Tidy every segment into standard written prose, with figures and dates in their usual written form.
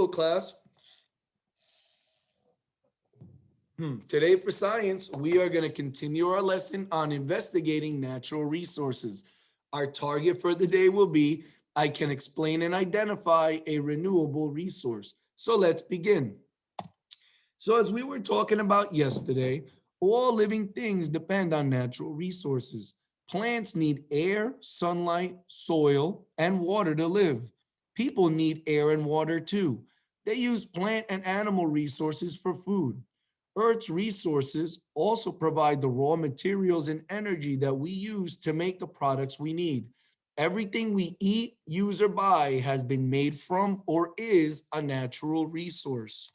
Hello, class. Today for science, we are going to continue our lesson on investigating natural resources. Our target for the day will be, I can explain and identify a renewable resource. So let's begin. So as we were talking about yesterday, all living things depend on natural resources. Plants need air, sunlight, soil, and water to live. People need air and water too. They use plant and animal resources for food. Earth's resources also provide the raw materials and energy that we use to make the products we need. Everything we eat, use, or buy has been made from or is a natural resource.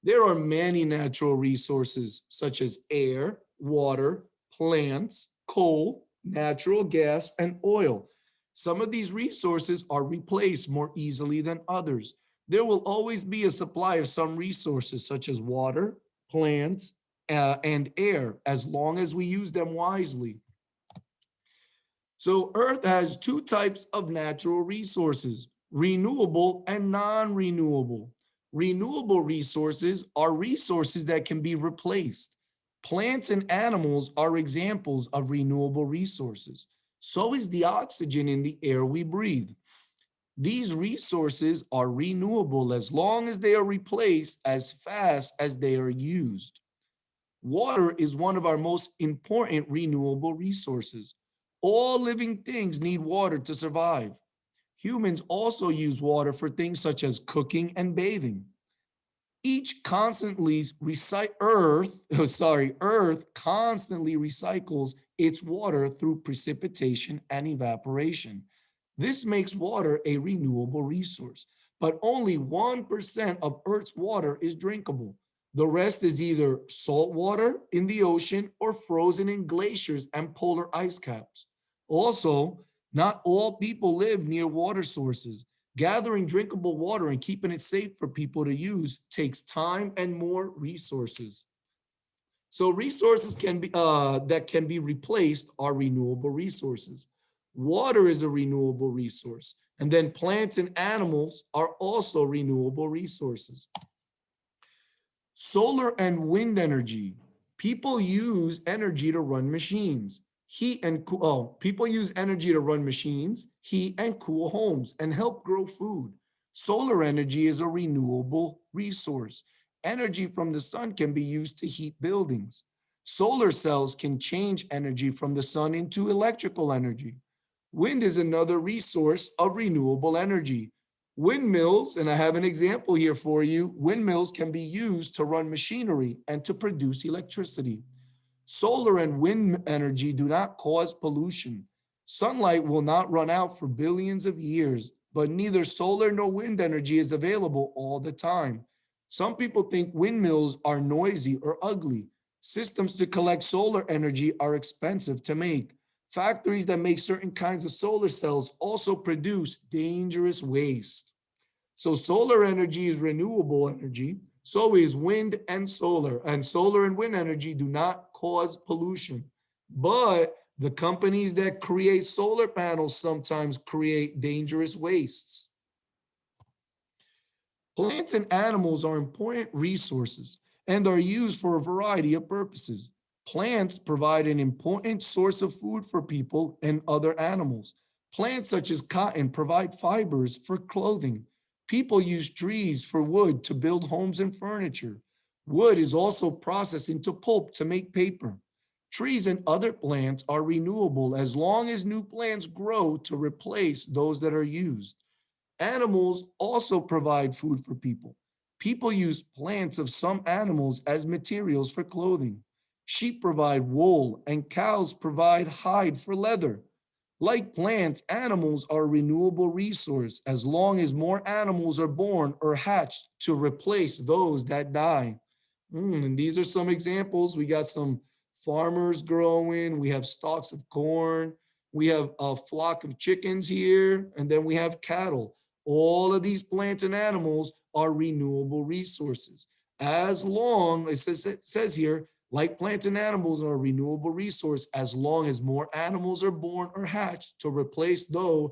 There are many natural resources such as air, water, plants, coal, natural gas, and oil. Some of these resources are replaced more easily than others. There will always be a supply of some resources such as water, plants, and air as long as we use them wisely. So Earth has two types of natural resources, renewable and non-renewable. Renewable resources are resources that can be replaced. Plants and animals are examples of renewable resources. So is the oxygen in the air we breathe. These resources are renewable as long as they are replaced as fast as they are used. Water is one of our most important renewable resources. All living things need water to survive. Humans also use water for things such as cooking and bathing. Each constantly Earth constantly recycles its water through precipitation and evaporation. This makes water a renewable resource, but only 1% of Earth's water is drinkable. The rest is either salt water in the ocean or frozen in glaciers and polar ice caps. Also, not all people live near water sources. Gathering drinkable water and keeping it safe for people to use takes time and more resources. So resources that can be replaced are renewable resources. Water is a renewable resource, and then plants and animals are also renewable resources. Solar and wind energy. People use energy to run machines. People use energy to run machines, heat and cool homes, and help grow food. Solar energy is a renewable resource. Energy from the sun can be used to heat buildings. Solar cells can change energy from the sun into electrical energy. Wind is another resource of renewable energy. Windmills, and I have an example here for you, windmills can be used to run machinery and to produce electricity. Solar and wind energy do not cause pollution. Sunlight will not run out for billions of years, but neither solar nor wind energy is available all the time. Some people think windmills are noisy or ugly. Systems to collect solar energy are expensive to make. Factories that make certain kinds of solar cells also produce dangerous waste. So solar energy is renewable energy. So is wind and solar. And solar and wind energy do not cause pollution. But the companies that create solar panels sometimes create dangerous wastes. Plants and animals are important resources and are used for a variety of purposes. Plants provide an important source of food for people and other animals. Plants such as cotton provide fibers for clothing. People use trees for wood to build homes and furniture. Wood is also processed into pulp to make paper. Trees and other plants are renewable as long as new plants grow to replace those that are used. Animals also provide food for people. People use plants of some animals as materials for clothing. Sheep provide wool and cows provide hide for leather. Like plants, animals are a renewable resource as long as more animals are born or hatched to replace those that die. And these are some examples. We got some farmers growing, we have stalks of corn, we have a flock of chickens here, and then we have cattle. All of these plants and animals are renewable resources. As long, it says here, like plants and animals are a renewable resource as long as more animals are born or hatched to replace those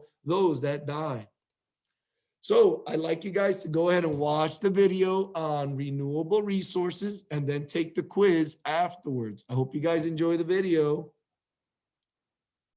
that die. So I'd like you guys to go ahead and watch the video on renewable resources and then take the quiz afterwards. I hope you guys enjoy the video.